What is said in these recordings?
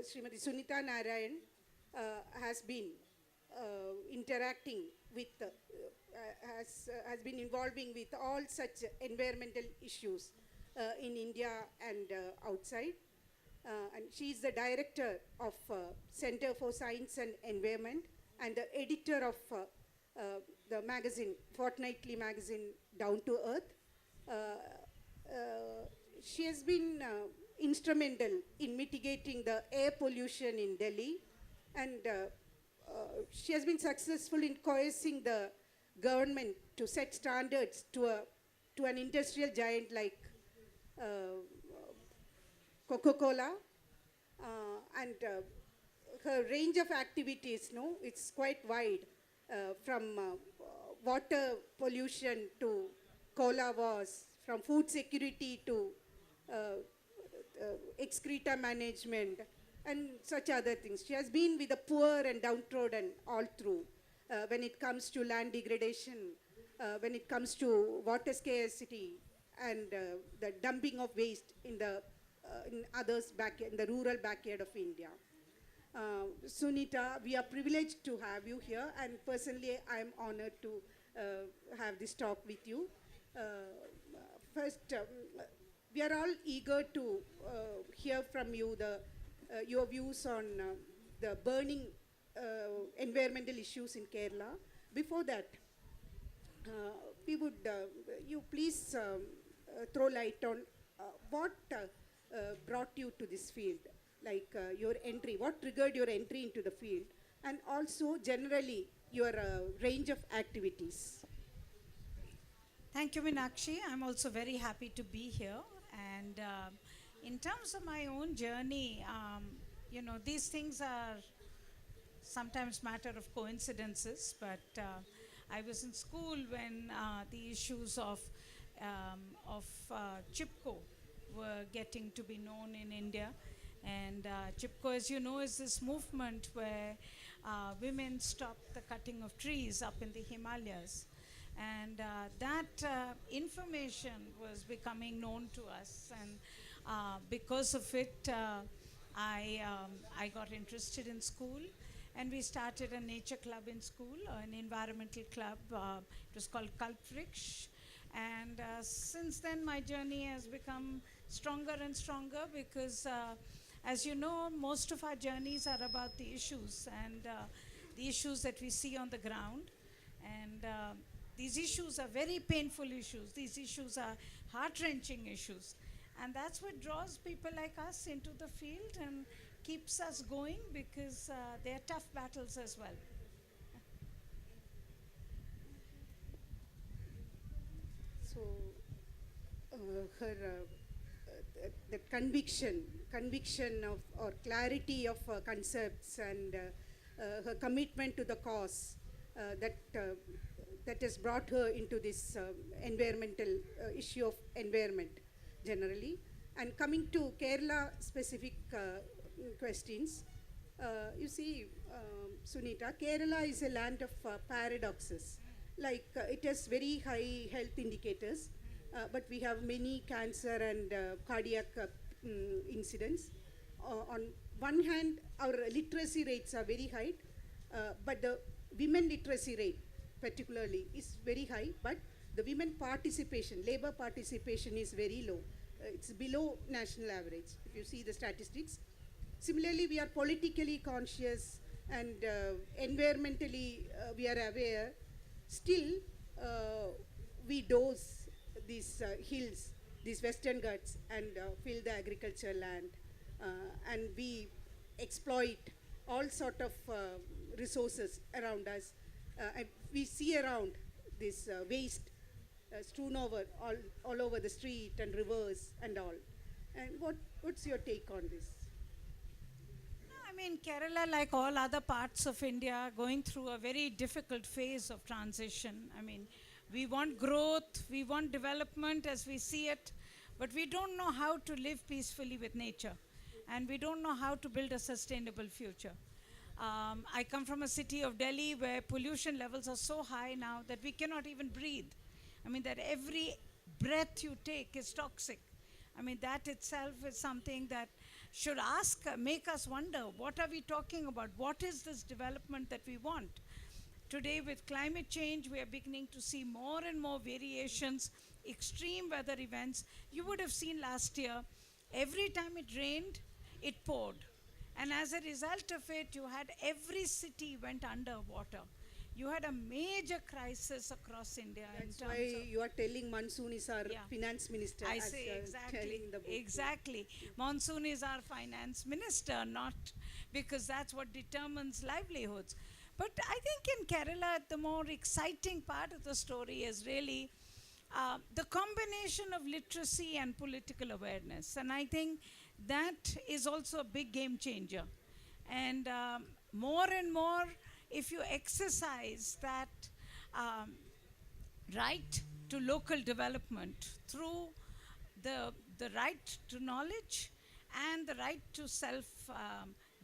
Srimati Sunita Narain has been interacting with, has been involving with all such environmental issues in India and outside. And she is the director of Center for Science and Environment and the editor of the magazine, fortnightly magazine Down to Earth. She has been instrumental in mitigating the air pollution in Delhi, and she has been successful in coercing the government to set standards to an industrial giant like Coca-Cola, and her range of activities, no, it's quite wide, from water pollution to cola wars, from food security to excreta management and such other things. She has been with the poor and downtrodden all through, when it comes to land degradation, when it comes to water scarcity and the dumping of waste in the in others back in the rural backyard of India. Sunita, we are privileged to have you here, and personally I am honored to have this talk with you. First, we are all eager to hear from you your views on the burning environmental issues in Kerala. Before that, we would you please throw light on what brought you to this field, like your entry, what triggered your entry into the field, and also generally your range of activities. Thank you, Meenakshi. I'm also very happy to be here. And in terms of my own journey, these things are sometimes matter of coincidences, but I was in school when the issues of Chipko were getting to be known in India. And Chipko, as you know, is this movement where women stop the cutting of trees up in the Himalayas. And that information was becoming known to us. And because of it, I got interested in school. And we started a nature club in school, an environmental club. It was called Kalpriksh. And since then, my journey has become stronger and stronger because, as you know, most of our journeys are about the issues and the issues that we see on the ground. And these issues are very painful issues. These issues are heart-wrenching issues. And that's what draws people like us into the field and keeps us going because they're tough battles as well. So her the conviction of or clarity of concepts and her commitment to the cause that has brought her into this environmental issue of environment generally. And coming to Kerala specific questions, you see, Sunita, Kerala is a land of paradoxes. Like it has very high health indicators, but we have many cancer and cardiac incidents. On one hand, our literacy rates are very high, but the women literacy rate particularly is very high, but the women participation, labor participation is very low. It's below national average, if you see the statistics. Similarly, we are politically conscious and environmentally we are aware. Still, we dose these hills, these western Ghats, and fill the agricultural land, and we exploit all sort of resources around us. And we see around this waste strewn over all over the street and rivers and all. And what's your take on this? I mean, Kerala, like all other parts of India, going through a very difficult phase of transition. I mean, we want growth, we want development as we see it, but we don't know how to live peacefully with nature, and we don't know how to build a sustainable future. I come from a city of Delhi where pollution levels are so high now that we cannot even breathe. I mean, that every breath you take is toxic. I mean, that itself is something that should make us wonder, what are we talking about? What is this development that we want? Today, with climate change, we are beginning to see more and more variations, extreme weather events. You would have seen last year, every time it rained, it poured. And as a result of it, you had every city went underwater. You had a major crisis across India. That's in why terms of you are telling Monsoon is our Yeah. finance minister. I as say you are exactly, telling in the book. exactly. Monsoon is our finance minister, not because that's what determines livelihoods. But I think in Kerala, the more exciting part of the story is really the combination of literacy and political awareness. And I think that is also a big game changer. And more and more, if you exercise that um, right to local development through the right to knowledge and the right to self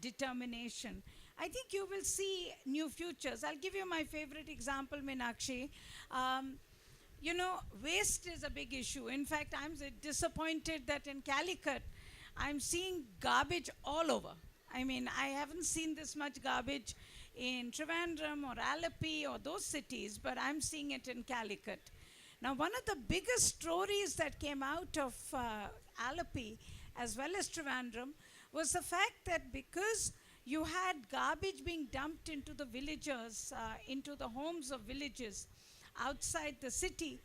determination, I think you will see new futures. I'll give you my favorite example, Meenakshi. Um, you know, waste is a big issue. In fact, I'm disappointed that in Calicut, I'm seeing garbage all over. I mean, I haven't seen this much garbage in Trivandrum or Alleppey or those cities, but I'm seeing it in Calicut. Now, one of the biggest stories that came out of Alleppey as well as Trivandrum was the fact that because you had garbage being dumped into the villagers, into the homes of villages outside the city,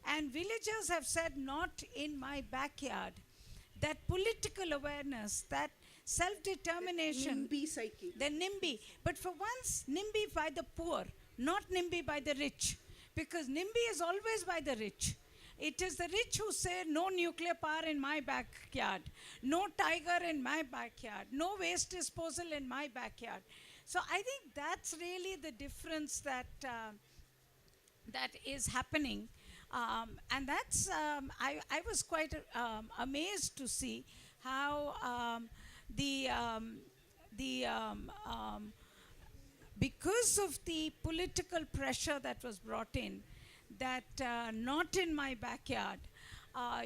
and villagers have said, not in my backyard. That political awareness, that self-determination, NIMBY psyche. the NIMBY. But for once, NIMBY by the poor, not NIMBY by the rich. Because NIMBY is always by the rich. It is the rich who say, no nuclear power in my backyard, no tiger in my backyard, no waste disposal in my backyard. So I think that's really the difference that that is happening. And that's, I was quite amazed to see how the, the because of the political pressure that was brought in, that not in my backyard,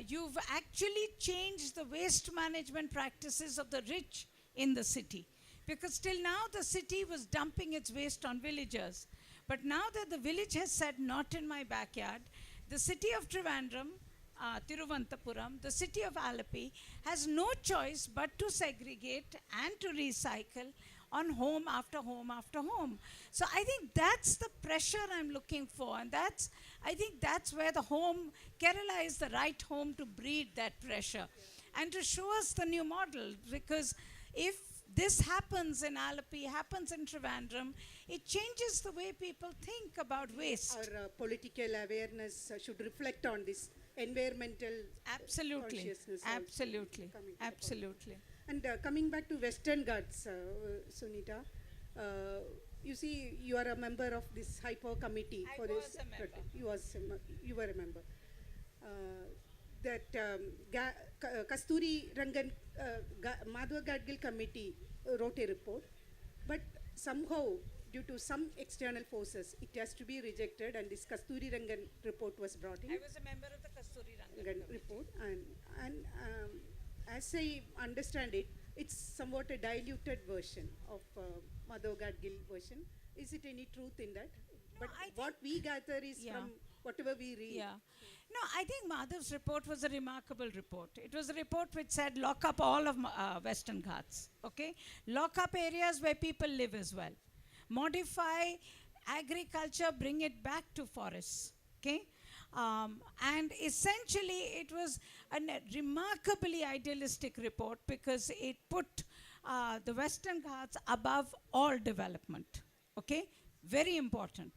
you've actually changed the waste management practices of the rich in the city. Because till now the city was dumping its waste on villagers. But now that the village has said, not in my backyard, the city of Trivandrum, Tiruvananthapuram, the city of Alleppey has no choice but to segregate and to recycle on home after home after home. So I think that's the pressure I'm looking for, and I think that's where the home, Kerala is the right home to breed that pressure and to show us the new model. Because if this happens in Alleppey, happens in Trivandrum, it changes the way people think about waste. Our political awareness should reflect on this environmental Absolutely, consciousness also absolutely, coming to the absolutely. And coming back to Western Ghats, Sunita, you see, you are a member of this hypo committee I for was this. a member. You were a member. Kasturi Rangan Madhva Gadgil committee wrote a report, but somehow due to some external forces, it has to be rejected, and this Kasturi Rangan report was brought in. I was a member of the Kasturi Rangan Report, and as I understand it, it's somewhat a diluted version of Madhav Gadgil version. Is it any truth in that? But I what we gather is Yeah. from whatever we read. Yeah. No, I think Madhav's report was a remarkable report. It was a report which said lock up all of Western Ghats, okay? Lock up areas where people live as well. Modify agriculture, bring it back to forests, okay? And essentially, it was a remarkably idealistic report because it put the Western Ghats above all development, okay? Very important.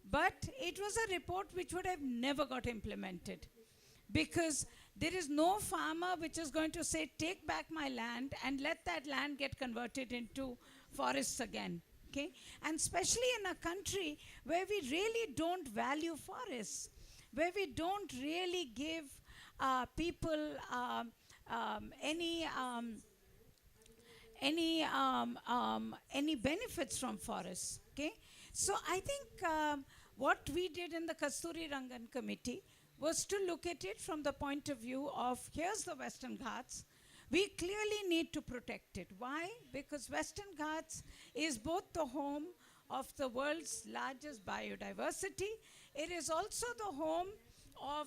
But it was a report which would have never got implemented because there is no farmer which is going to say, take back my land and let that land get converted into forests again. Okay? And especially in a country where we really don't value forests, where we don't really give people any benefits from forests. Okay? So I think what we did in the Kasturi Rangan committee was to look at it from the point of view of here's the Western Ghats, We clearly need to protect it. Why? Because Western Ghats is both the home of the world's largest biodiversity. It is also the home of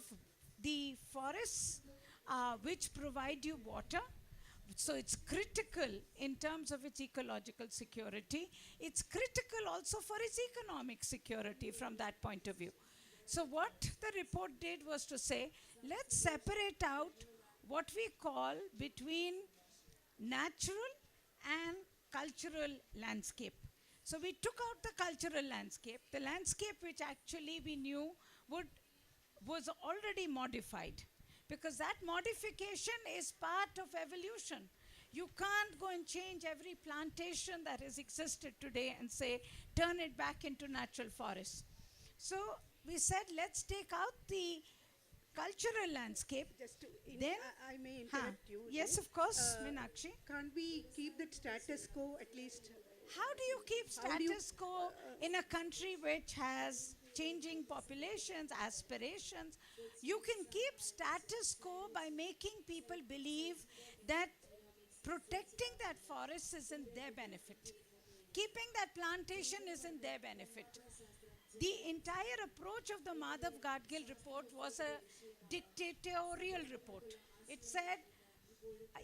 the forests which provide you water. So it's critical in terms of its ecological security. It's critical also for its economic security from that point of view. So what the report did was to say, let's separate out what we call between natural and cultural landscape. So we took out the cultural landscape, the landscape which actually we knew was already modified, because that modification is part of evolution. You can't go and change every plantation that has existed today and say, turn it back into natural forest. So we said, let's take out the cultural landscape. Just to Then, I may interrupt you. Yes, then. of course, Meenakshi. Can't we keep that status quo at least? How do you keep How do you- status quo in a country which has changing populations, aspirations? You can keep status quo by making people believe that protecting that forest is in their benefit. Keeping that plantation is in their benefit. The entire approach of the Madhav Gadgil report was a dictatorial report. It said,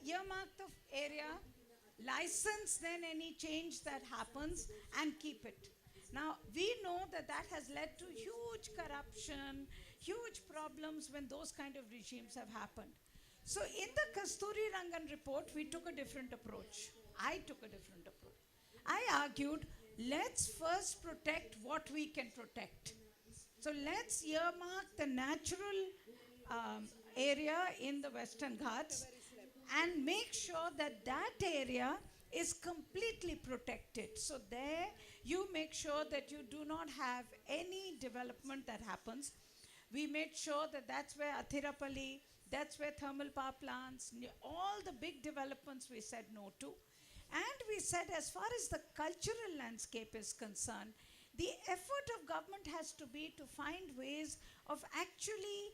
earmark the area, license then any change that happens, and keep it. Now, we know that that has led to huge corruption, huge problems when those kind of regimes have happened. So in the Kasturi Rangan report, we took a different approach. I took a different approach. I argued, let's first protect what we can protect. So let's earmark the natural area in the Western Ghats and make sure that that area is completely protected. So there you make sure that you do not have any development that happens. We made sure that that's where Athirapalli, that's where thermal power plants, all the big developments we said no to. And we said, as far as the cultural landscape is concerned, the effort of government has to be to find ways of actually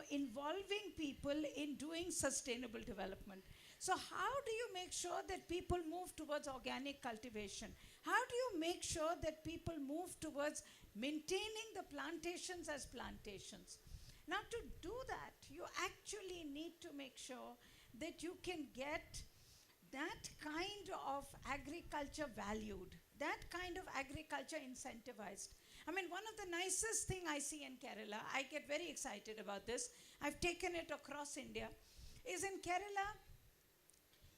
involving people in doing sustainable development. So how do you make sure that people move towards organic cultivation? How do you make sure that people move towards maintaining the plantations as plantations? Now, to do that, you actually need to make sure that you can get that kind of agriculture valued, that kind of agriculture incentivized. I mean, one of the nicest thing I see in Kerala, I get very excited about this, I've taken it across India, is in Kerala,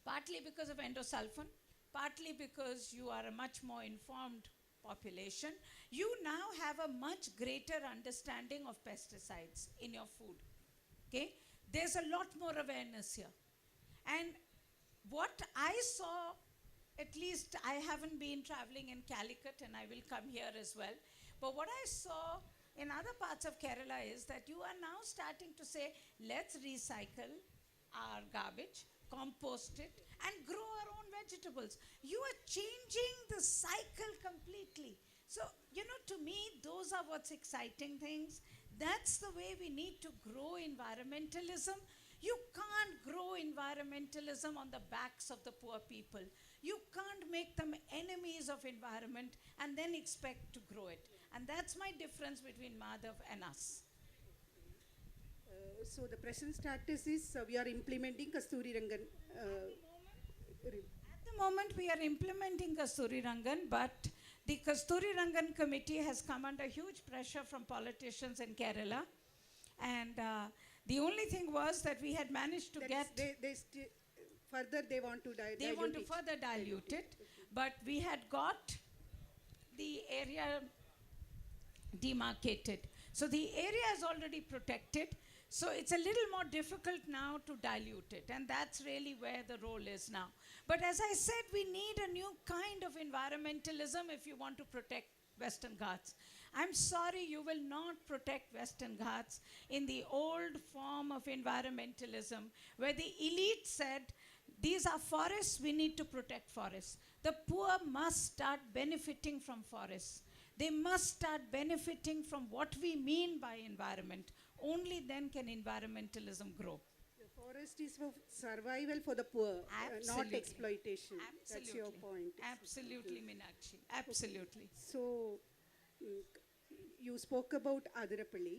partly because of endosulfan, partly because you are a much more informed population, you now have a much greater understanding of pesticides in your food. Okay? There's a lot more awareness here. And what I saw, at least I haven't been traveling in Calicut and I will come here as well, but what I saw in other parts of Kerala is that you are now starting to say, let's recycle our garbage, compost it, and grow our own vegetables. You are changing the cycle completely. So, to me, those are what's exciting things. That's the way we need to grow environmentalism. You can't grow environmentalism on the backs of the poor people. You can't make them enemies of environment and then expect to grow it. And that's my difference between Madhav and us. So the present status is we are implementing Kasturi Rangan. At the moment, we are implementing Kasturi Rangan, but the Kasturi Rangan committee has come under huge pressure from politicians in Kerala. And the only thing was that we had managed to get... Further they want to dilute They want to further dilute it, but we had got the area demarcated. So the area is already protected. So it's a little more difficult now to dilute it, and that's really where the role is now. But as I said, we need a new kind of environmentalism if you want to protect Western Ghats. I'm sorry, you will not protect Western Ghats in the old form of environmentalism, where the elite said, these are forests, we need to protect forests. The poor must start benefiting from forests. They must start benefiting from what we mean by environment. Only then can environmentalism grow. For Forest is for survival for the poor, not Absolutely. exploitation. That's your Absolutely. point. Absolutely, Meenakshi. Absolutely. So, mm, you spoke about Adirapalli.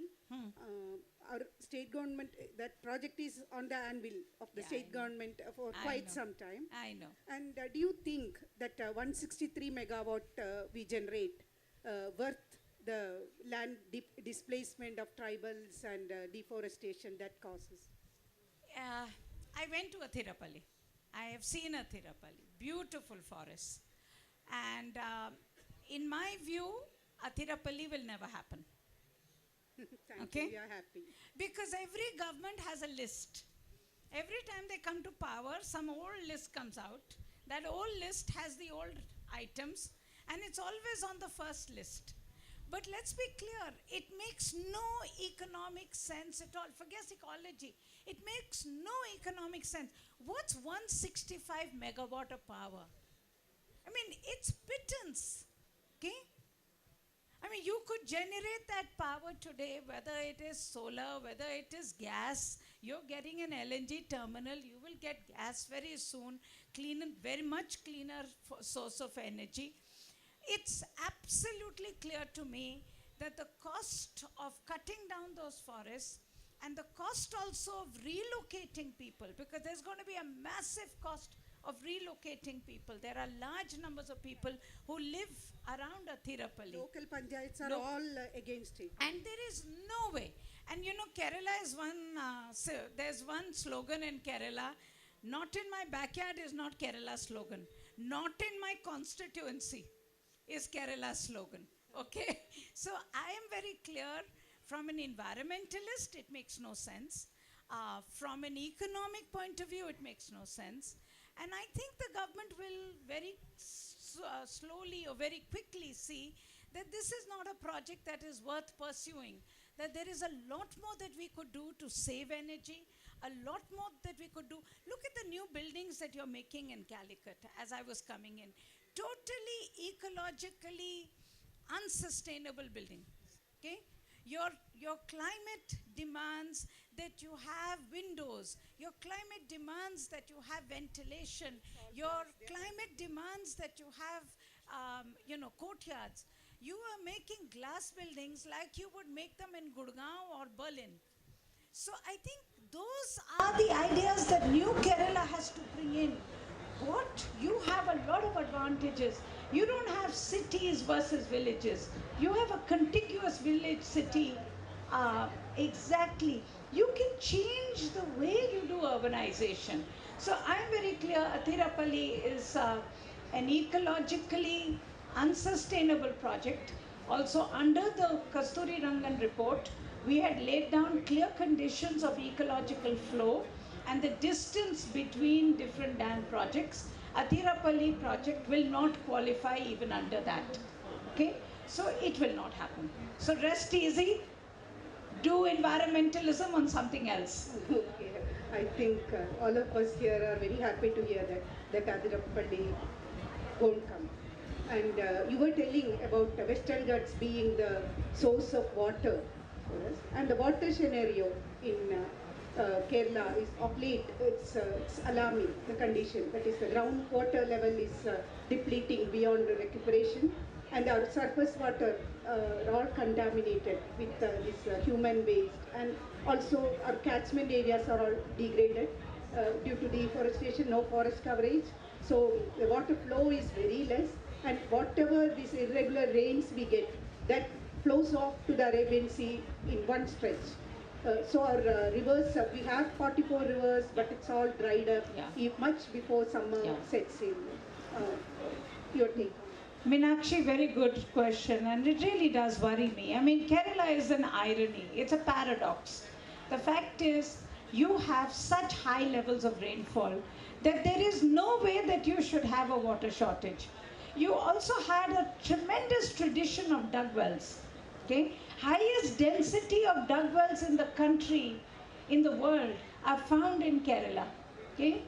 Our state government, that project is on the anvil of the Yeah, I state know. government for I quite know. some time. I know. And do you think that 163 megawatt we generate worth the land displacement of tribals and deforestation that causes? Uh, I went to Athirapalli. I have seen Athirapalli. Beautiful forests. And in my view, Athirapalli will never happen. Thank Okay. you, we are happy. Because every government has a list. Every time they come to power, some old list comes out. That old list has the old items, and it's always on the first list. But let's be clear, it makes no economic sense at all. Forget ecology. It makes no economic sense. What's 165 megawatt of power? I mean, it's pittance. Okay? I mean, you could generate that power today, whether it is solar, whether it is gas. You're getting an LNG terminal. You will get gas very soon. Clean, very much cleaner source of energy. It's absolutely clear to me that the cost of cutting down those forests and the cost also of relocating people, because there's going to be a massive cost of relocating people. There are large numbers of people who live around Athirapalli. Local panchayats are Lo- all against it. And there is no way. And you know, Kerala is one, there's one slogan in Kerala, not in my backyard is not Kerala's slogan. Not in my constituency is Kerala's slogan. Okay? So I am very clear, from an environmentalist, it makes no sense. From an economic point of view, it makes no sense. And I think the government will very slowly or very quickly see that this is not a project that is worth pursuing, that there is a lot more that we could do to save energy, a lot more that we could do. Look at the new buildings that you're making in Calicut as I was coming in. Totally ecologically unsustainable buildings. Okay? Your climate demands that you have windows. Your climate demands that you have ventilation. Your climate demands that you have, courtyards. You are making glass buildings like you would make them in Gurgaon or Berlin. So I think those are the ideas that new Kerala has to bring in. What? You have a lot of advantages. You don't have cities versus villages. You have a contiguous village city. Exactly. You can change the way you do urbanization. So I'm very clear, Athirapalli is an ecologically unsustainable project. Also, under the Kasturi Rangan report, we had laid down clear conditions of ecological flow and the distance between different dam projects. Athirapalli project will not qualify even under that. Okay? So it will not happen. So rest easy. Do environmentalism on something else. Okay. I think all of us here are very happy to hear that Adirapalli won't come. And you were telling about Western Ghats being the source of water for us. And the water scenario in Kerala is of late, it's alarming, the condition. That is, the groundwater level is depleting beyond recuperation. And our surface water are all contaminated with this human waste. And also our catchment areas are all degraded due to deforestation, no forest coverage. So the water flow is very less. And whatever these irregular rains we get, that flows off to the Arabian Sea in one stretch. So our rivers, we have 44 rivers, but it's all dried up much before summer sets in. Your take. Meenakshi, very good question, and it really does worry me. I mean, Kerala is an irony. It's a paradox. The fact is, you have such high levels of rainfall that there is no way that you should have a water shortage. You also had a tremendous tradition of dug wells. Okay? Highest density of dug wells in the country, in the world, are found in Kerala. Okay?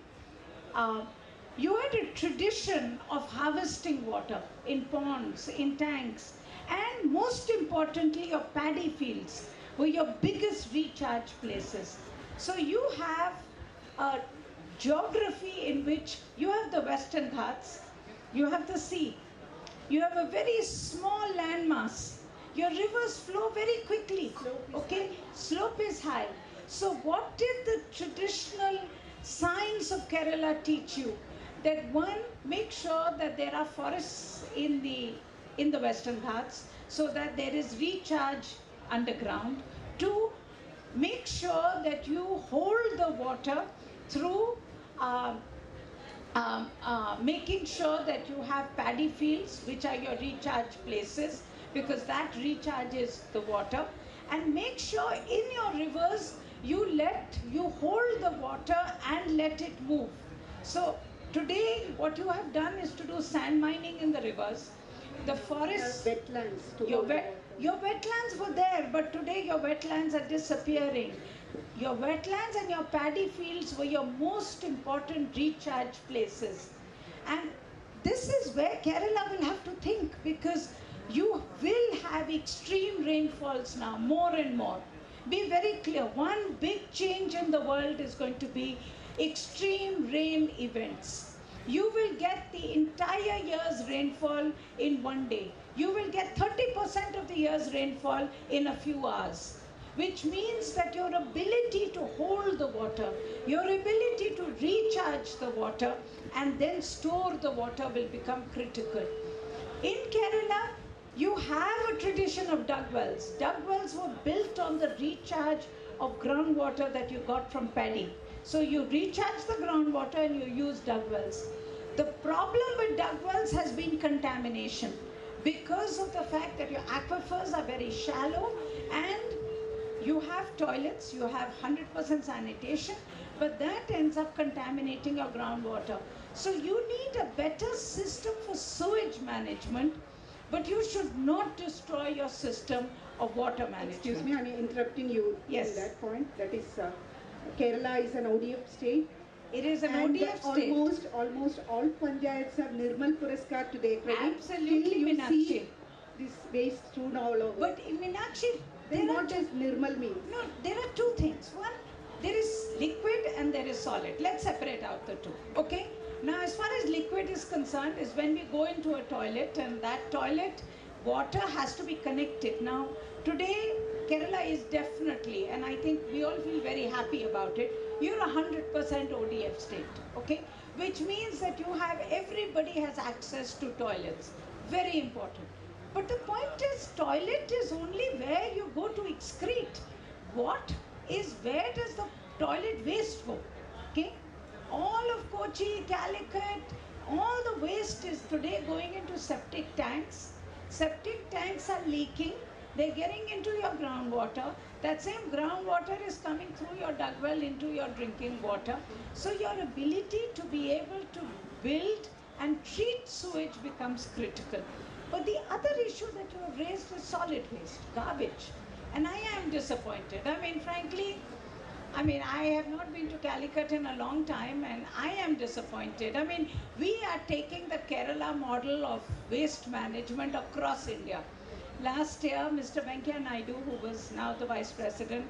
You had a tradition of harvesting water in ponds, in tanks, and most importantly, your paddy fields were your biggest recharge places. So you have a geography in which you have the Western Ghats, you have the sea, you have a very small landmass. Your rivers flow very quickly. Okay, slope is high. So, what did the traditional science of Kerala teach you? That one, make sure that there are forests in the Western Ghats so that there is recharge underground. Two, make sure that you hold the water through making sure that you have paddy fields, which are your recharge places, because that recharges the water. And make sure in your rivers you hold the water and let it move. So today what you have done is to do sand mining in the rivers. The forests, wetlands to your, hold the water. your wetlands were there, but today your wetlands are disappearing. Your wetlands and your paddy fields were your most important recharge places. And this is where Kerala will have to think, because you will have extreme rainfalls now, more and more. Be very clear, one big change in the world is going to be extreme rain events. You will get the entire year's rainfall in one day. You will get 30% of the year's rainfall in a few hours, which means that your ability to hold the water, your ability to recharge the water and then store the water will become critical. In Kerala, you have a tradition of dug wells. Dug wells were built on the recharge of groundwater that you got from paddy. So you recharge the groundwater and you use dug wells. The problem with dug wells has been contamination, because of the fact that your aquifers are very shallow and you have toilets, you have 100% sanitation, but that ends up contaminating your groundwater. So you need a better system for sewage management, but you should not destroy your system of water management. Excuse me, I'm interrupting you. Yes. In that point. That is, Kerala is an ODF state. It is an And ODF state. almost all panchayats have Nirmal Puraskar to their credit. Absolutely, Still you Meenakshi. see this waste strewn all over. But in Meenakshi, then there are what does Nirmal mean? no, there are two things. One, there is liquid and there is solid. Let's separate out the two. Okay? Now, as far as liquid is concerned, is when we go into a toilet and that toilet water has to be connected. Now, today, Kerala is definitely, and I think we all feel very happy about it, you're 100% ODF state, okay? Which means that you have, everybody has access to toilets. Very important. But the point is, toilet is only where you go to excrete. What is, where does the toilet waste go? Okay? All of Kochi, Calicut, all the waste is today going into septic tanks. Septic tanks are leaking. They're getting into your groundwater. That same groundwater is coming through your dug well into your drinking water. So your ability to be able to build and treat sewage becomes critical. But the other issue that you have raised is solid waste, garbage. And I am disappointed. I mean, frankly, I have not been to Calicut in a long time and I am disappointed. I mean, we are taking the Kerala model of waste management across India. Last year, Mr. Venkaiah Naidu, who was now the Vice President,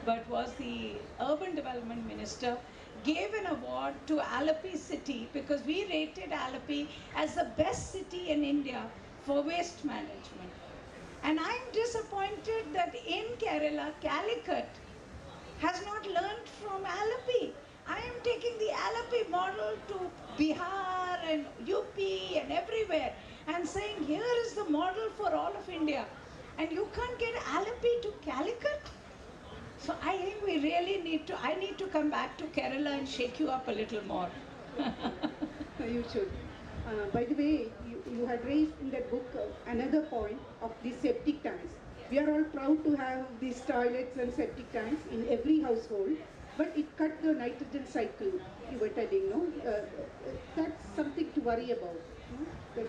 but was the Urban Development Minister, gave an award to Alleppey city because we rated Alleppey as the best city in India for waste management. And I'm disappointed that in Kerala, Calicut has not learned from Alleppey. I am taking the Alleppey model to Bihar and UP and everywhere and saying here is the model for all of India. And you can't get Alleppey to Calicut? So I think we really I need to come back to Kerala and shake you up a little more. You should. By the way, you had raised in that book another point of the septic tanks. We are all proud to have these toilets and septic tanks in every household, but it cut the nitrogen cycle, you were telling, no? That's something to worry about. No?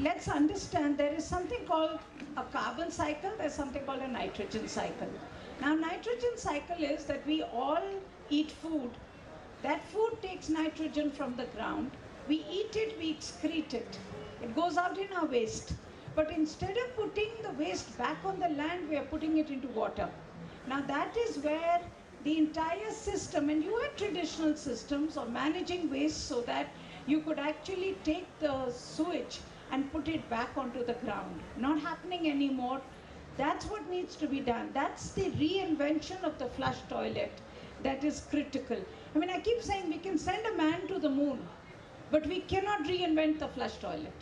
Let's understand there is something called a carbon cycle, there's something called a nitrogen cycle. Now, nitrogen cycle is that we all eat food. That food takes nitrogen from the ground. We eat it, we excrete it. It goes out in our waste. But instead of putting the waste back on the land, we are putting it into water. Now that is where the entire system, and you had traditional systems of managing waste so that you could actually take the sewage and put it back onto the ground. Not happening anymore. That's what needs to be done. That's the reinvention of the flush toilet that is critical. I mean, I keep saying we can send a man to the moon, but we cannot reinvent the flush toilet.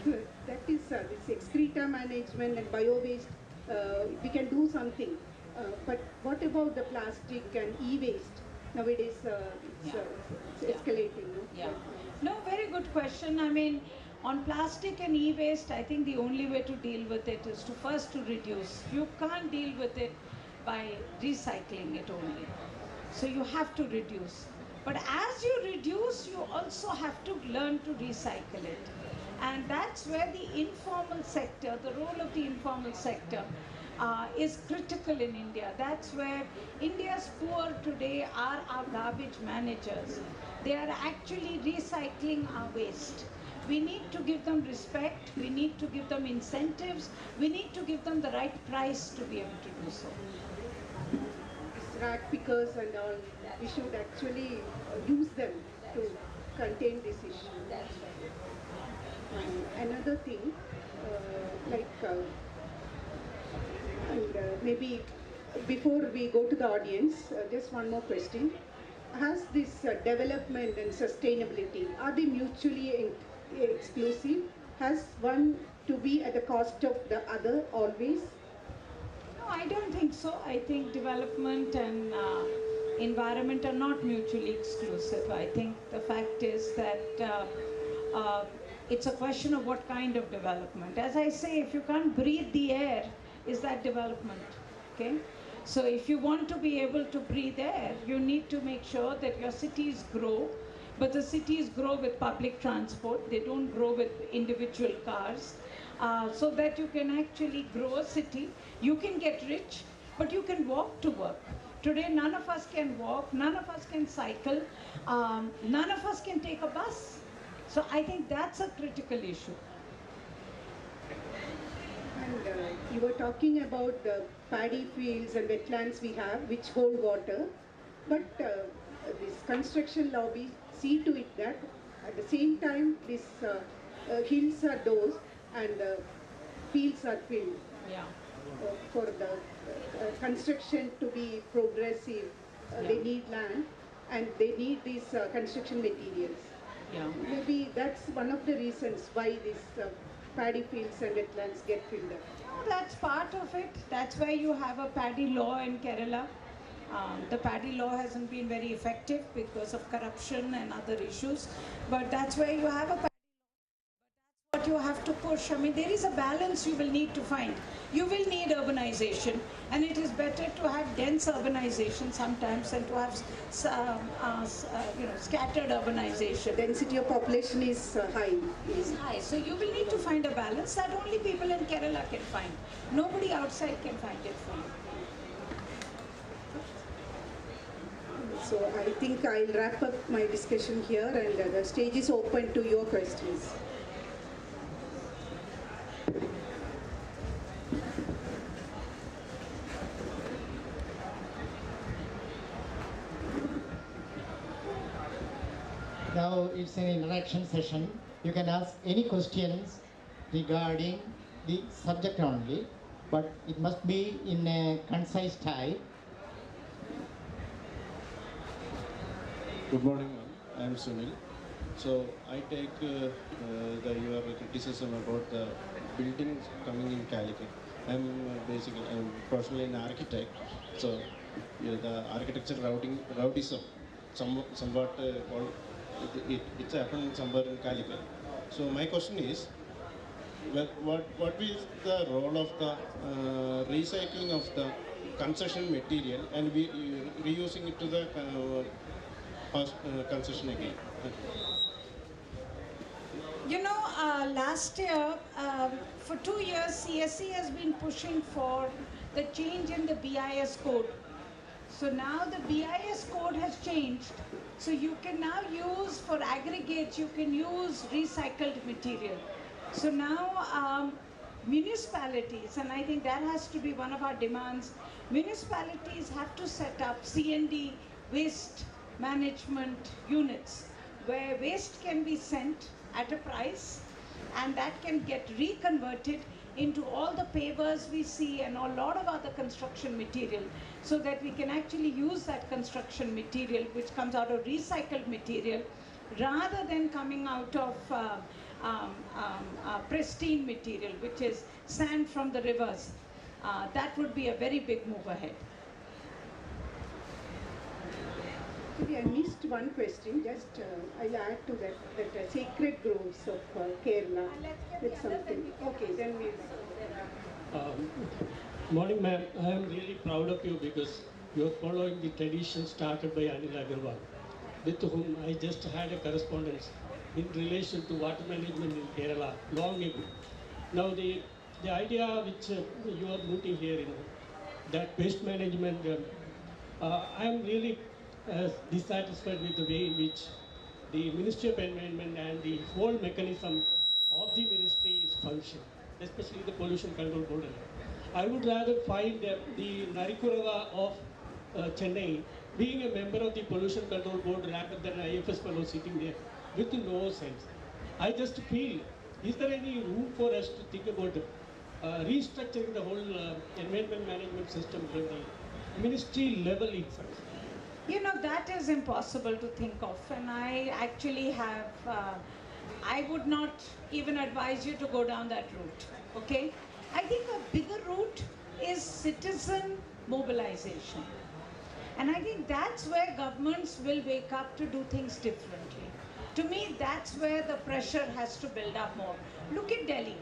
That is this excreta management and bio-waste, we can do something. But what about the plastic and e-waste? Nowadays, it's escalating. No? Yeah. No, very good question. I mean, on plastic and e-waste, I think the only way to deal with it is to first to reduce. You can't deal with it by recycling it only. So you have to reduce. But as you reduce, you also have to learn to recycle it. And that's where the informal sector, the role of the informal sector, is critical in India. That's where India's poor today are our garbage managers. They are actually recycling our waste. We need to give them respect, we need to give them incentives, we need to give them the right price to be able to do so. Rack pickers and all, we should actually use them to contain this issue. That's right. Another thing, maybe before we go to the audience, just one more question. Has this development and sustainability, are they mutually exclusive? Has one to be at the cost of the other always? No, I don't think so. I think development and environment are not mutually exclusive. I think the fact is that it's a question of what kind of development. As I say, if you can't breathe the air, is that development? Okay? So if you want to be able to breathe air, you need to make sure that your cities grow, but the cities grow with public transport. They don't grow with individual cars. So that you can actually grow a city. You can get rich, but you can walk to work. Today, none of us can walk, none of us can cycle, none of us can take a bus. So I think that's a critical issue. And you were talking about the paddy fields and wetlands we have, which hold water. But this construction lobby see to it that at the same time, these hills are those and fields are filled. Yeah. For the construction to be progressive, they need land and they need these construction materials. Yeah. Maybe that's one of the reasons why these paddy fields and wetlands get filled up. No, that's part of it. That's why you have a paddy law in Kerala. The paddy law hasn't been very effective because of corruption and other issues. But that's where you have a paddy law. But that's what you have to push. I mean, there is a balance you will need to find. You will need urbanization, and it is better to have dense urbanization sometimes than to have scattered urbanization. Density of population is high. Is high. So you will need to find a balance that only people in Kerala can find. Nobody outside can find it for you. So I think I'll wrap up my discussion here, and the stage is open to your questions. Now it's an interaction session. You can ask any questions regarding the subject only, but it must be in a concise type. Good morning, ma'am. I am Sunil. So I take your criticism about the buildings coming in Calicut. I'm professionally an architect. So the architecture routism, somewhat it's happened somewhere in Calicut. So my question is, what is the role of the recycling of the concession material and reusing it to the concession again? You know, last year, for 2 years, CSE has been pushing for the change in the BIS code. So now the BIS code has changed. So you can now use, for aggregates, you can use recycled material. So now municipalities, and I think that has to be one of our demands, municipalities have to set up C&D waste management units where waste can be sent at a price and that can get reconverted into all the pavers we see and a lot of other construction material, so that we can actually use that construction material which comes out of recycled material rather than coming out of pristine material, which is sand from the rivers. That would be a very big move ahead. Maybe I missed one question. Just I'll add to that sacred groves of Kerala. That's something. Okay, then we'll. Morning, ma'am. I am really proud of you because you are following the tradition started by Anil Agarwal, with whom I just had a correspondence in relation to water management in Kerala long ago. Now, the idea which you are mooting here, that waste management, I am really dissatisfied with the way in which the Ministry of Environment and the whole mechanism of the ministry is functioning, especially the Pollution Control Board. I would rather find the Narikurava of Chennai being a member of the Pollution Control Board rather than an IFS fellow sitting there with no sense. I just feel, is there any room for us to think about restructuring the whole environment management system from the ministry level itself? You know, that is impossible to think of, and I actually have, I would not even advise you to go down that route, okay? I think a bigger route is citizen mobilization. And I think that's where governments will wake up to do things differently. To me, that's where the pressure has to build up more. Look at Delhi,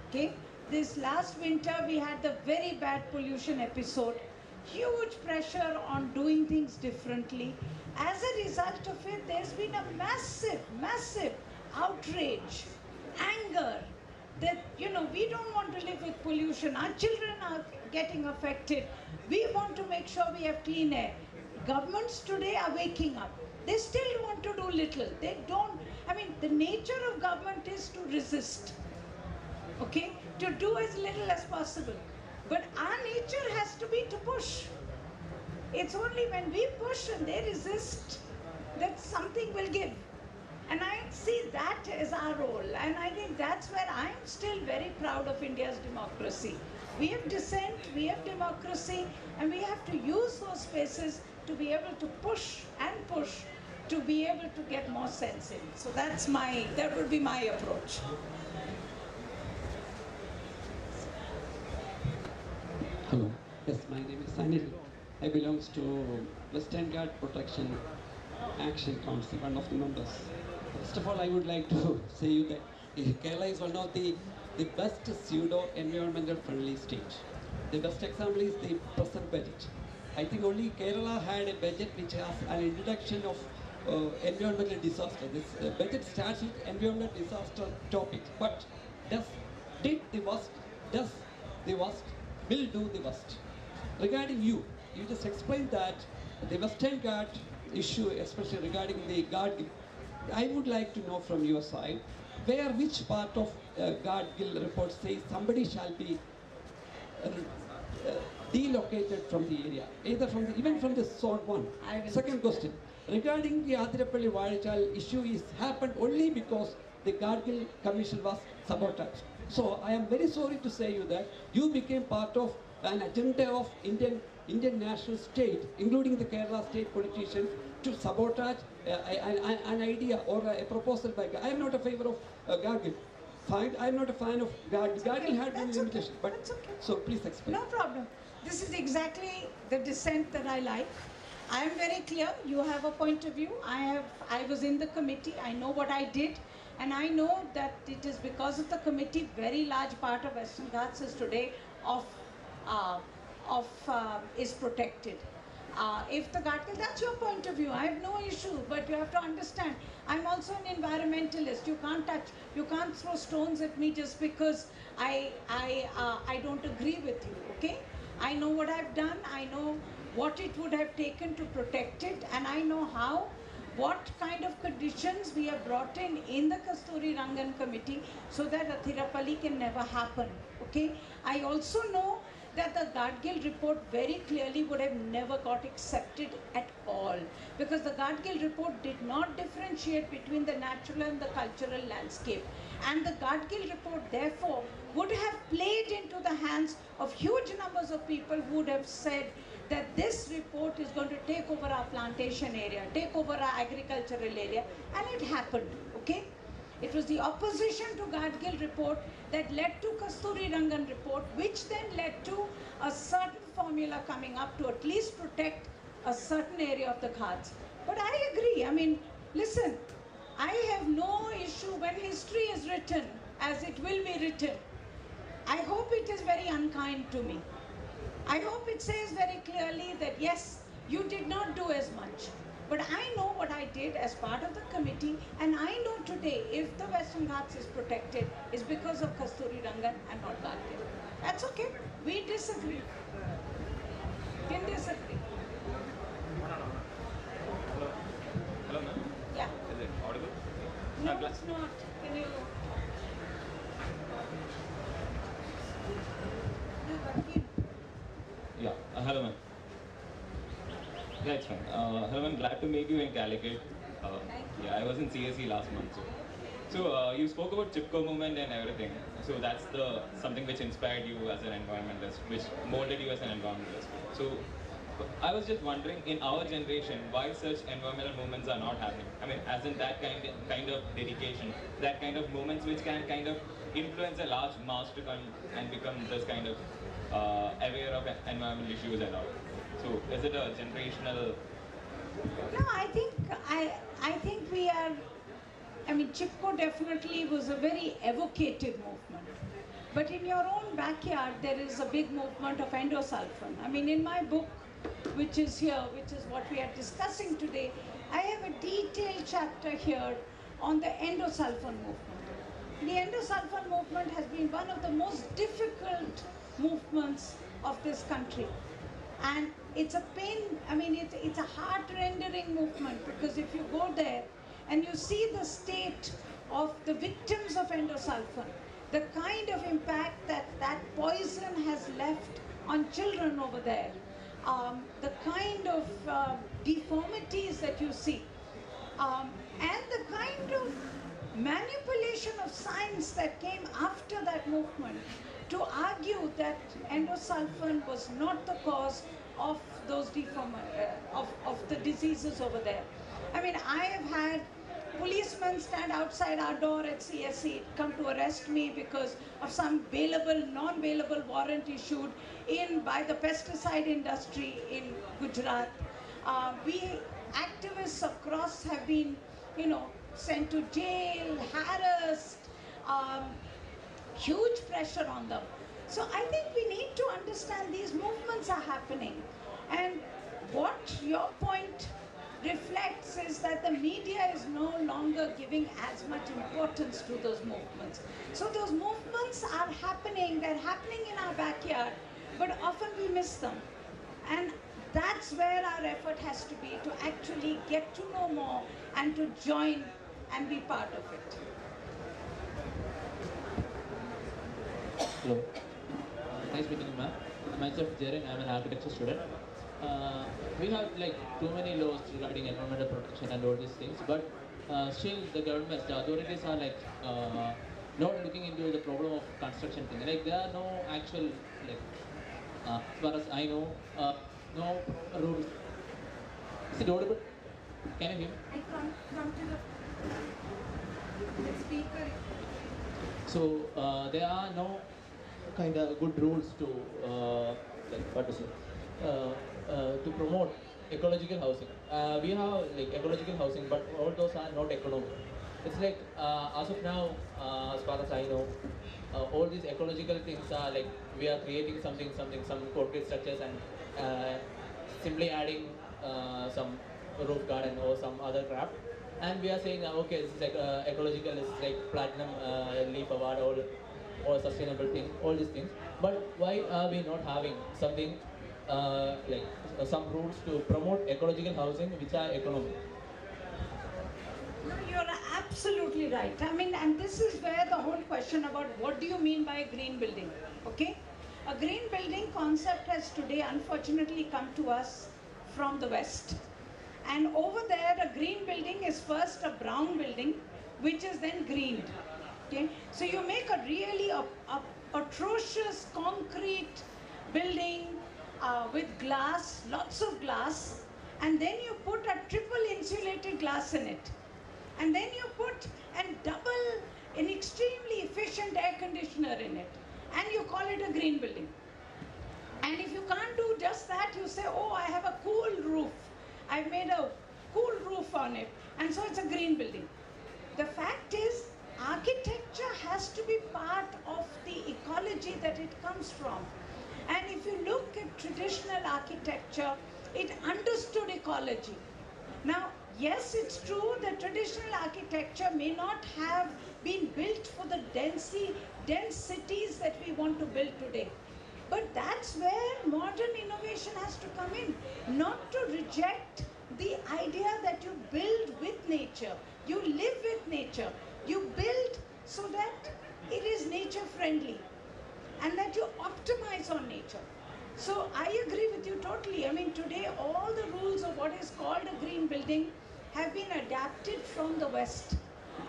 okay? This last winter, we had the very bad pollution episode. Huge pressure on doing things differently. As a result of it, there's been a massive outrage, anger, that, you know, we don't want to live with pollution. Our children are getting affected. We want to make sure we have clean air. Governments today are waking up. They still want to do little. They don't, I mean, the nature of government is to resist, okay? To do as little as possible. But our nature has to be to push. It's only when we push and they resist that something will give. And I see that as our role. And I think that's where I'm still very proud of India's democracy. We have dissent, we have democracy, and we have to use those spaces to be able to push and push to be able to get more sense in. So that would be my approach. Hello. Yes, my name is Sunita. I belong to Western Ghats Protection Action Council, one of the members. First of all, I would like to say you that Kerala is one of the best pseudo-environmental friendly state. The best example is the present budget. I think only Kerala had a budget which has an introduction of environmental disaster. This budget starts with environmental disaster topic, but does the worst will do the worst. Regarding you just explained that the Western Ghats issue, especially regarding the Ghat, I would like to know from your side, which part of Ghat report says somebody shall be delocated from the area, either from even from the zone 1. Second question, regarding the Adirapalli Vazhachal issue is happened only because the Gargill Commission was sabotaged. So I am very sorry to say you that you became part of an agenda of Indian national state, including the Kerala state politicians, to sabotage an idea or a proposal by Gargill. I am not a favor of Gargill. Fine, I am not a fan of Gargill. Gargill had many limitations, but so please explain. No problem. This is exactly the dissent that I like. I am very clear. You have a point of view. I was in the committee. I know what I did. And I know that it is because of the committee, very large part of Western Ghats is today is protected. If the Ghatgal, that's your point of view. I have no issue, but you have to understand, I'm also an environmentalist. You can't throw stones at me just because I don't agree with you, okay? I know what I've done. I know what it would have taken to protect it, and I know what kind of conditions we have brought in the Kasturi Rangan committee so that Athirapalli can never happen. Okay, I also know that the Gadgil report very clearly would have never got accepted at all, because the Gadgil report did not differentiate between the natural and the cultural landscape, and the Gadgil report therefore would have played into the hands of huge numbers of people who would have said that this report is going to take over our plantation area, take over our agricultural area, and it happened. Okay, it was the opposition to Gadgil report that led to Kasturi Rangan report, which then led to a certain formula coming up to at least protect a certain area of the Ghats. But I agree. I mean, listen, I have no issue when history is written as it will be written. I hope it is very unkind to me. I hope it says very clearly that yes, you did not do as much. But I know what I did as part of the committee, and I know today if the Western Ghats is protected, is because of Kasturi Rangan and not Gadgil. That's okay. We disagree. Can disagree. Hello, ma'am. Yeah. Is it audible? No, it's not. Can you? Yeah. Hello, ma'am. Yeah, it's fine. Hello, I'm glad to meet you in Calicut. Thank you. Yeah, I was in CSE last month. So you spoke about Chipko movement and everything. So that's the something which inspired you as an environmentalist, which molded you as an environmentalist. So I was just wondering, in our generation, why such environmental movements are not happening? I mean, as in that kind of dedication, that kind of movements which can kind of influence a large mass to come and become this kind of aware of environmental issues and all. So is it a generational? No, I think we are. I mean, Chipko definitely was a very evocative movement. But in your own backyard, there is a big movement of endosulfan. I mean, in my book, which is here, which is what we are discussing today, I have a detailed chapter here on the endosulfan movement. The endosulfan movement has been one of the most difficult movements of this country. And it's a pain, I mean, it's a heart-rendering movement, because if you go there and you see the state of the victims of endosulfan, the kind of impact that that poison has left on children over there, the kind of deformities that you see, and the kind of manipulation of science that came after that movement to argue that endosulfan was not the cause of those of the diseases over there. I mean, I have had policemen stand outside our door at CSE, come to arrest me because of some bailable, non-bailable warrant issued by the pesticide industry in Gujarat. We activists across have been, sent to jail, harassed, huge pressure on them. So I think we need to understand these movements are happening. And what your point reflects is that the media is no longer giving as much importance to those movements. So those movements are happening, they're happening in our backyard, but often we miss them. And that's where our effort has to be, to actually get to know more and to join and be part of it. Hello. Nice meeting you, ma'am. Myself, Jaren. I'm an architecture student. We have like too many laws regarding environmental protection and all these things, but still the governments, the authorities are like not looking into the problem of construction thing. Like there are no actual, like as far as I know, no rules. Is it audible? Can you hear me? Come to the speaker. So there are no kind of good rules to like what to say to promote ecological housing. We have like ecological housing, but all those are not economic. It's like as of now, as far as I know, all these ecological things are like we are creating some concrete structures and simply adding some roof garden or some other crap. And we are saying, okay, this is like ecological, this is like platinum leaf award or sustainable thing, all these things. But why are we not having something like some rules to promote ecological housing which are economic? No, you're absolutely right. I mean, and this is where the whole question about what do you mean by a green building, okay? A green building concept has today unfortunately come to us from the West. And over there, a green building is first a brown building, which is then greened, okay? So you make a really atrocious concrete building with glass, lots of glass, and then you put a triple insulated glass in it. And then you put an extremely efficient air conditioner in it, and you call it a green building. And if you can't do just that, you say, oh, I have a cool roof. I've made a cool roof on it, and so it's a green building. The fact is, architecture has to be part of the ecology that it comes from. And if you look at traditional architecture, it understood ecology. Now, yes, it's true that traditional architecture may not have been built for the dense cities that we want to build today. But that's where modern innovation has to come in. Not to reject the idea that you build with nature, you live with nature, you build so that it is nature friendly and that you optimize on nature. So I agree with you totally. I mean, today all the rules of what is called a green building have been adapted from the West.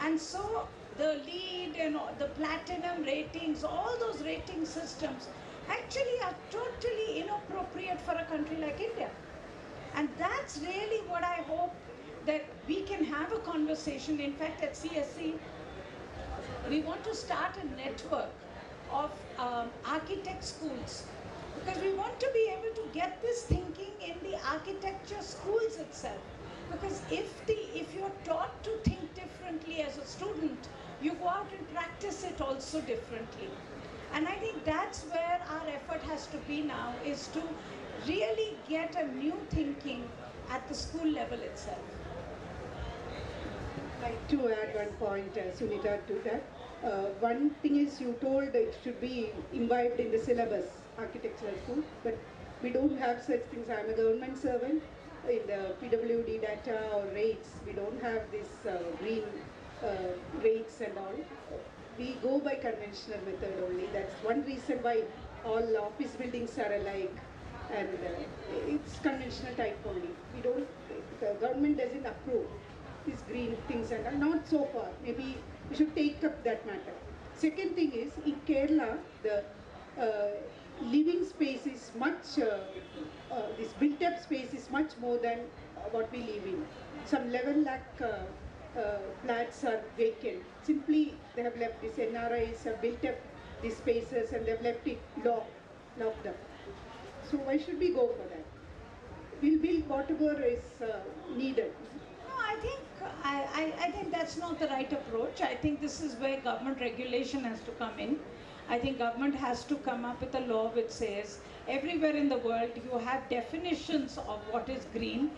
And so the LEED and the platinum ratings, all those rating systems actually are totally inappropriate for a country like India. And that's really what I hope that we can have a conversation. In fact, at CSC, we want to start a network of architect schools, because we want to be able to get this thinking in the architecture schools itself. Because if you're taught to think differently as a student, you go out and practice it also differently. And I think that's where our effort has to be now, is to really get a new thinking at the school level itself. I'd like to add one point, Sunita, to that. One thing is, you told it should be imbibed in the syllabus, architectural school, but we don't have such things. I'm a government servant. In the PWD data or rates, we don't have this green rates and all. We go by conventional method only. That's one reason why all office buildings are alike, and it's conventional type only. The government doesn't approve these green things, and not so far. Maybe we should take up that matter. Second thing is, in Kerala, the living space is much, this built-up space is much more than what we live in. Some 11 lakh flats are vacant. Simply, they have left this. NRIs have built up these spaces and they've left it locked up. So why should we go for that? We'll build whatever is needed. No, I think that's not the right approach. I think this is where government regulation has to come in. I think government has to come up with a law which says everywhere in the world you have definitions of what is green.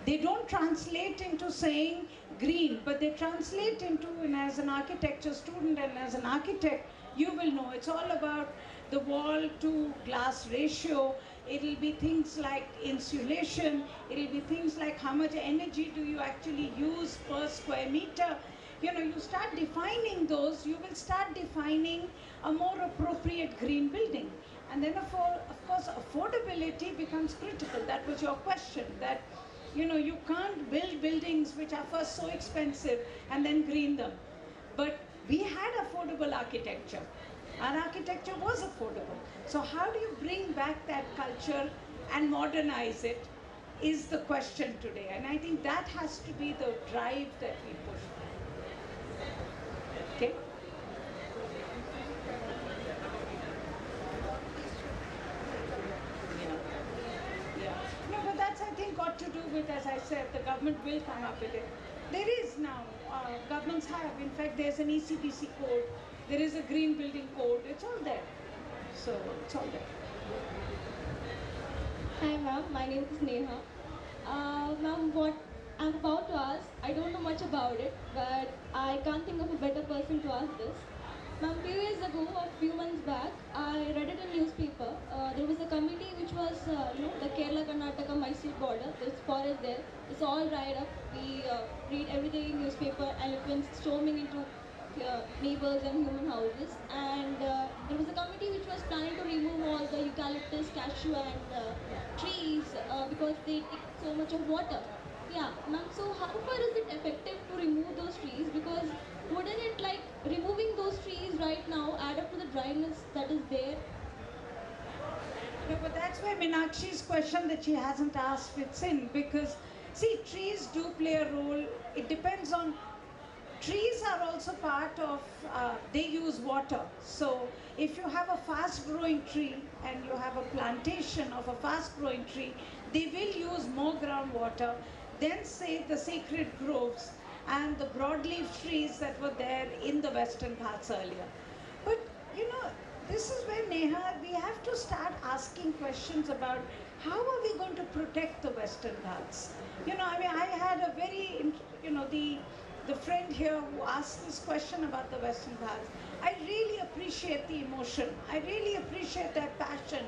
They don't translate into saying green, but they translate into, and as an architecture student and as an architect, you will know it's all about the wall to glass ratio. It'll be things like insulation. It'll be things like how much energy do you actually use per square meter. You know, you start defining those, you will start defining a more appropriate green building. And then of course affordability becomes critical. That was your question, that you know, you can't build buildings which are first so expensive and then green them. But we had affordable architecture. Our architecture was affordable. So how do you bring back that culture and modernize it is the question today. And I think that has to be the drive that we push. Okay? Yeah. No, but that's, I think, got to do with, as I said, the government will come up with it. There is now, governments have, in fact, there's an ECBC code, there is a green building code, it's all there. So, it's all there. Hi ma'am, my name is Neha. Ma'am, what I'm about to ask, I don't know much about it, but I can't think of a better person to ask this. Ma'am, few years ago, a few months back, I read it in newspaper. There was a committee which was, the Kerala-Karnataka-Mysore border. There's forest there. It's all dried up. We read everyday newspaper, elephants storming into neighbors and human houses. And there was a committee which was planning to remove all the eucalyptus, cashew, and trees because they take so much of water. Yeah, ma'am. So how far is it effective to remove those trees? Because wouldn't it, like, removing those trees right now add up to the dryness that is there? No, but that's where Meenakshi's question that she hasn't asked fits in, because see, trees do play a role. It depends on, trees are also part of, they use water. So if you have a fast growing tree and you have a plantation of a fast growing tree, they will use more groundwater than, say, the sacred groves and the broadleaf trees that were there in the Western Ghats earlier. But this is where, Neha, we have to start asking questions about how are we going to protect the Western Ghats. I had a very, the friend here who asked this question about the Western Ghats. I really appreciate the emotion. I really appreciate their passion.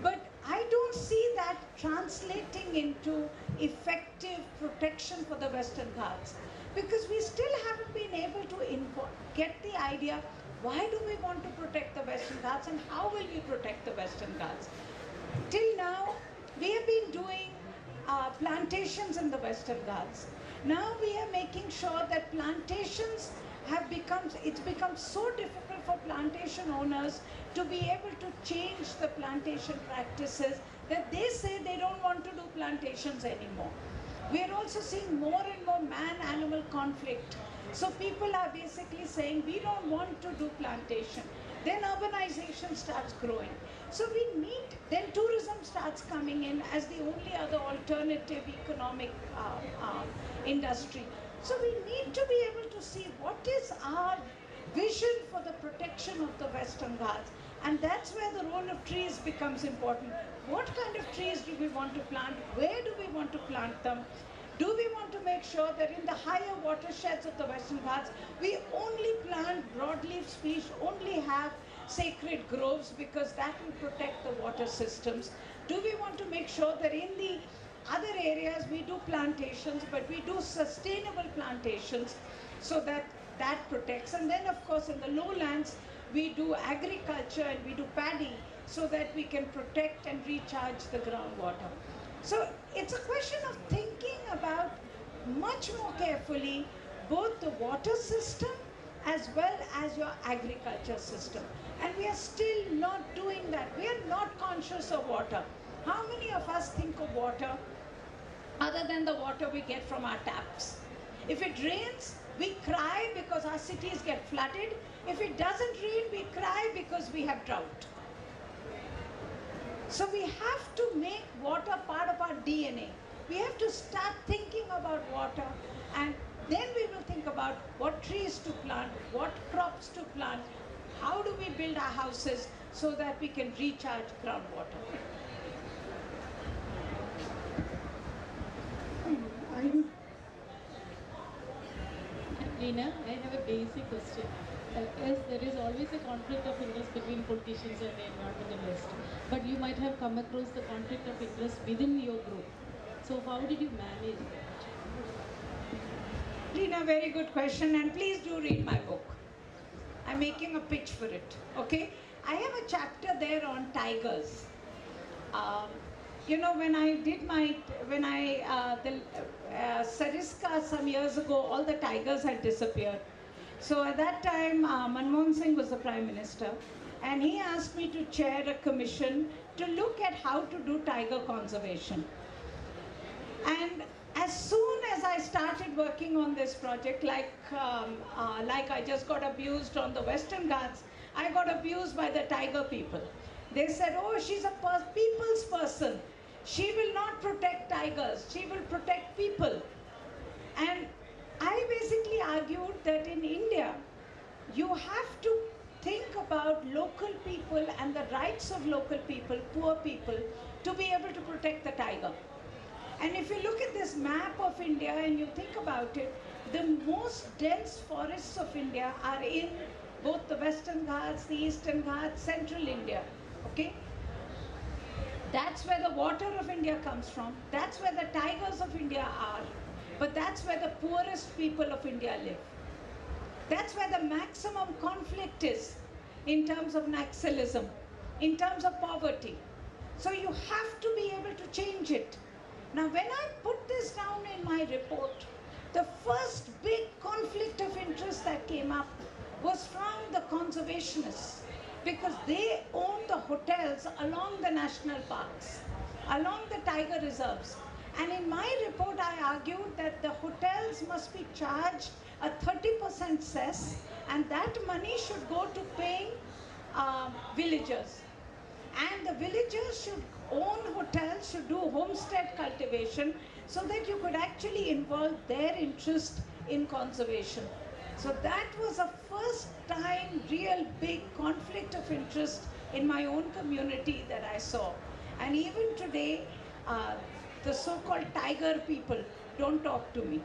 But I don't see that translating into effective protection for the Western Ghats, because we still haven't been able to get the idea, why do we want to protect the Western Ghats and how will we protect the Western Ghats? Till now, we have been doing plantations in the Western Ghats. Now we are making sure that plantations it's become so difficult for plantation owners to be able to change the plantation practices that they say they don't want to do plantations anymore. We are also seeing more and more man-animal conflict. So people are basically saying, we don't want to do plantation. Then urbanization starts growing. So then tourism starts coming in as the only other alternative economic industry. So we need to be able to see what is our vision for the protection of the Western Ghats. And that's where the role of trees becomes important. What kind of trees do we want to plant? Where do we want to plant them? Do we want to make sure that in the higher watersheds of the Western Ghats, we only plant broadleaf species, only have sacred groves, because that will protect the water systems? Do we want to make sure that in the other areas we do plantations, but we do sustainable plantations so that that protects? And then, of course, in the lowlands, we do agriculture and we do paddy so that we can protect and recharge the groundwater. So it's a question of thinking about much more carefully both the water system as well as your agriculture system. And we are still not doing that. We are not conscious of water. How many of us think of water other than the water we get from our taps? If it rains, we cry because our cities get flooded. If it doesn't rain, we cry because we have drought. So we have to make water part of our DNA. We have to start thinking about water, and then we will think about what trees to plant, what crops to plant, how do we build our houses so that we can recharge groundwater. Reena, I have a basic question. Yes, there is always a conflict of interest between politicians and the environmentalists, but you might have come across the conflict of interest within your group. So how did you manage that? Reena, very good question, and please do read my book. I'm making a pitch for it, okay? I have a chapter there on tigers. Sariska some years ago, all the tigers had disappeared. So at that time, Manmohan Singh was the Prime Minister, and he asked me to chair a commission to look at how to do tiger conservation. And as soon as I started working on this project, like I just got abused on the Western Ghats, I got abused by the tiger people. They said, oh, she's a people's person. She will not protect tigers, she will protect people. And I basically argued that in India, you have to think about local people and the rights of local people, poor people, to be able to protect the tiger. And if you look at this map of India and you think about it, the most dense forests of India are in both the Western Ghats, the Eastern Ghats, Central India, okay? That's where the water of India comes from. That's where the tigers of India are. But that's where the poorest people of India live. That's where the maximum conflict is in terms of naxalism, in terms of poverty. So you have to be able to change it. Now, when I put this down in my report, the first big conflict of interest that came up was from the conservationists, because they own the hotels along the national parks, along the tiger reserves. And in my report, I argued that the hotels must be charged a 30% cess, and that money should go to paying villagers. And the villagers should own hotels, should do homestead cultivation, so that you could actually involve their interest in conservation. So that was a first time real big conflict of interest in my own community that I saw. And even today, the so-called tiger people don't talk to me.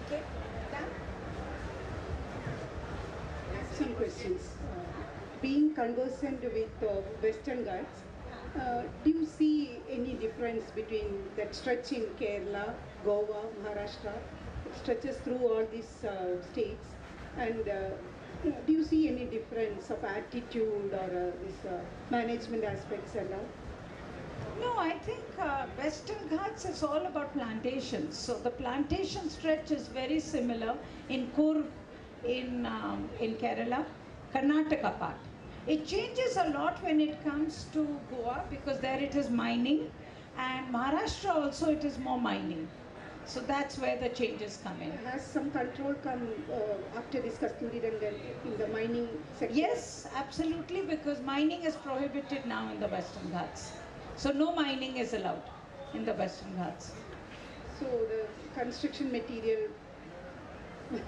Okay, done? Some questions. Being conversant with Western Ghats, do you see any difference between that stretch in Kerala, Goa, Maharashtra? It stretches through all these states. And do you see any difference of attitude or this management aspects and all? No, I think Western Ghats is all about plantations. So the plantation stretch is very similar in Kurg, in Kerala, Karnataka part. It changes a lot when it comes to Goa, because there it is mining, and Maharashtra also it is more mining. So that's where the changes come in. Has some control come after this Kasturi Rangan in the mining sector? Yes, absolutely, because mining is prohibited now in the Western Ghats. So no mining is allowed in the Western Ghats. So the construction material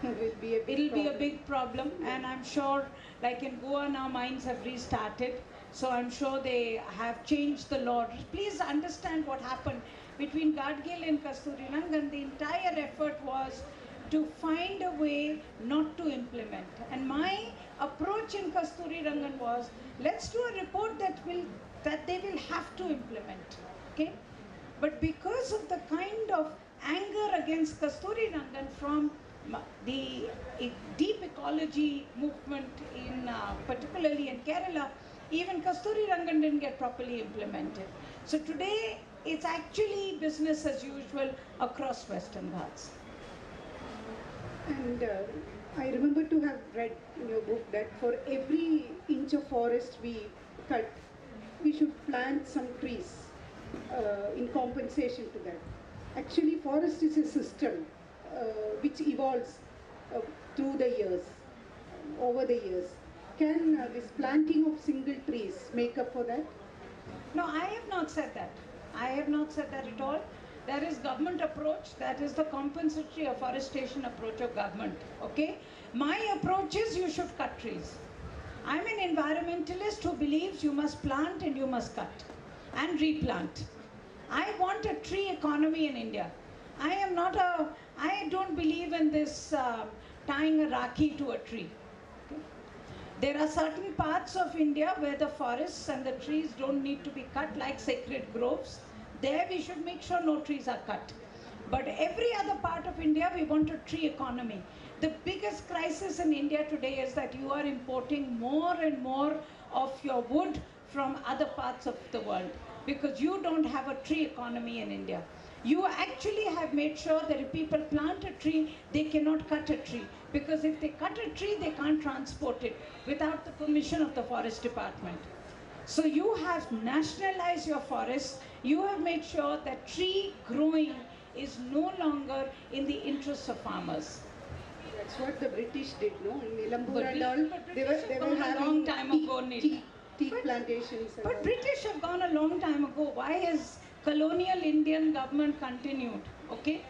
will be a big It'll problem. be a big problem, and I'm sure, like in Goa now, mines have restarted. So I'm sure they have changed the law. Please understand what happened between Gadgil and Kasturi Rangan. The entire effort was to find a way not to implement. And my approach in Kasturi Rangan was, let's do a report that they will have to implement. Okay? But because of the kind of anger against Kasturi Rangan from the deep ecology movement in particularly in Kerala, even Kasturi Rangan didn't get properly implemented. So today it's actually business as usual across Western Ghats. And I remember to have read in your book that for every inch of forest we cut, we should plant some trees in compensation to that. Actually, forest is a system which evolves through the years, over the years. Can this planting of single trees make up for that? No, I have not said that. I have not said that at all. There is government approach, that is the compensatory afforestation approach of government, okay? My approach is you should cut trees. I'm an environmentalist who believes you must plant and you must cut and replant. I want a tree economy in India. I don't believe in this tying a rakhi to a tree. Okay? There are certain parts of India where the forests and the trees don't need to be cut, like sacred groves. There we should make sure no trees are cut. But every other part of India, we want a tree economy. The biggest crisis in India today is that you are importing more and more of your wood from other parts of the world, because you don't have a tree economy in India. You actually have made sure that if people plant a tree, they cannot cut a tree. Because if they cut a tree, they can't transport it without the permission of the forest department. So you have nationalized your forests. You have made sure that tree growing is no longer in the interests of farmers. That's what the British did, no? In Nilambur and all, But they were a having long time ago, Neil. tea plantations. And But all. British have gone a long time ago. Why has colonial Indian government continued? Okay?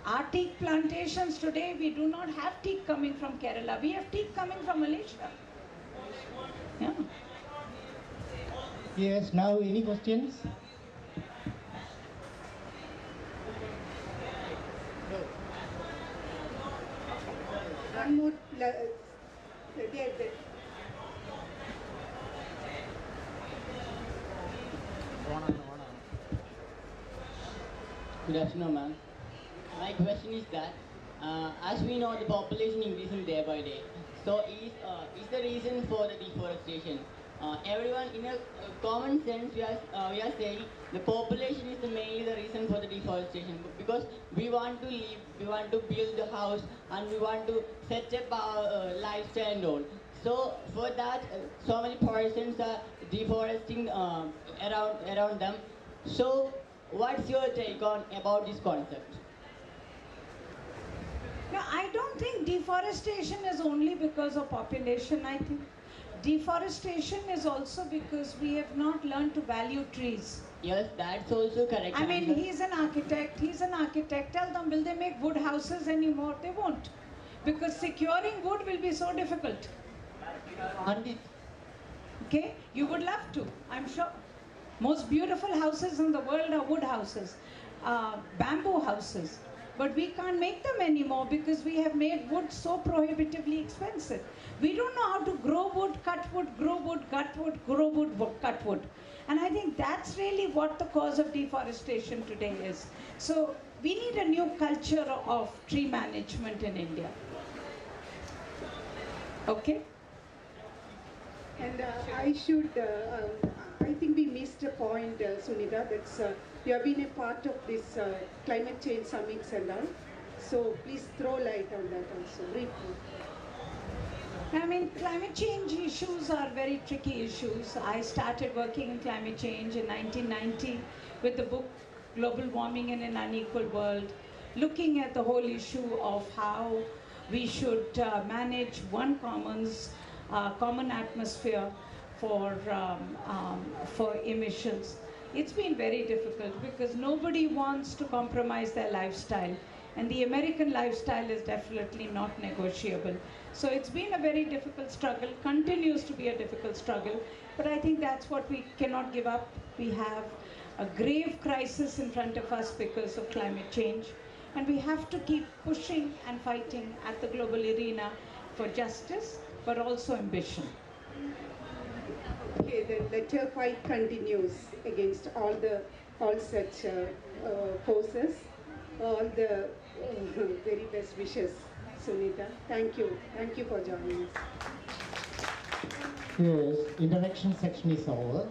Our teak plantations today, we do not have teak coming from Kerala. We have teak coming from Malaysia. Yeah. Yes, now any questions? One more. Good afternoon, ma'am. My question is that, as we know, the population increasing day by day. So, is the reason for the deforestation? Everyone, in a common sense, we are saying the population is mainly the reason for the deforestation because we want to live, we want to build a house, and we want to set up our lifestyle and all. So, for that, so many persons are deforesting around them. So, what's your take on about this concept? No, I don't think deforestation is only because of population. I think deforestation is also because we have not learned to value trees. Yes, that's also correct. I mean, answer. he's an architect. Tell them, will they make wood houses anymore? They won't. Because securing wood will be so difficult. Okay? You would love to, I'm sure. Most beautiful houses in the world are wood houses, bamboo houses. But we can't make them anymore because we have made wood so prohibitively expensive. We don't know how to grow wood, cut wood, grow wood, cut wood, grow wood, cut wood. And I think that's really what the cause of deforestation today is. So we need a new culture of tree management in India. Okay? And I think we missed a point, Sunita, that's you have been a part of this climate change summits and all. So please throw light on that also, briefly. I mean, climate change issues are very tricky issues. I started working in climate change in 1990 with the book Global Warming in an Unequal World, looking at the whole issue of how we should manage one common atmosphere for emissions. It's been very difficult because nobody wants to compromise their lifestyle, and the American lifestyle is definitely not negotiable. So it's been a very difficult struggle, continues to be a difficult struggle, but I think that's what we cannot give up. We have a grave crisis in front of us because of climate change, and we have to keep pushing and fighting at the global arena for justice, but also ambition. Okay, the letter fight continues against all such forces. All the very best wishes, Sunita. Thank you for joining us. Yes, interaction section is over.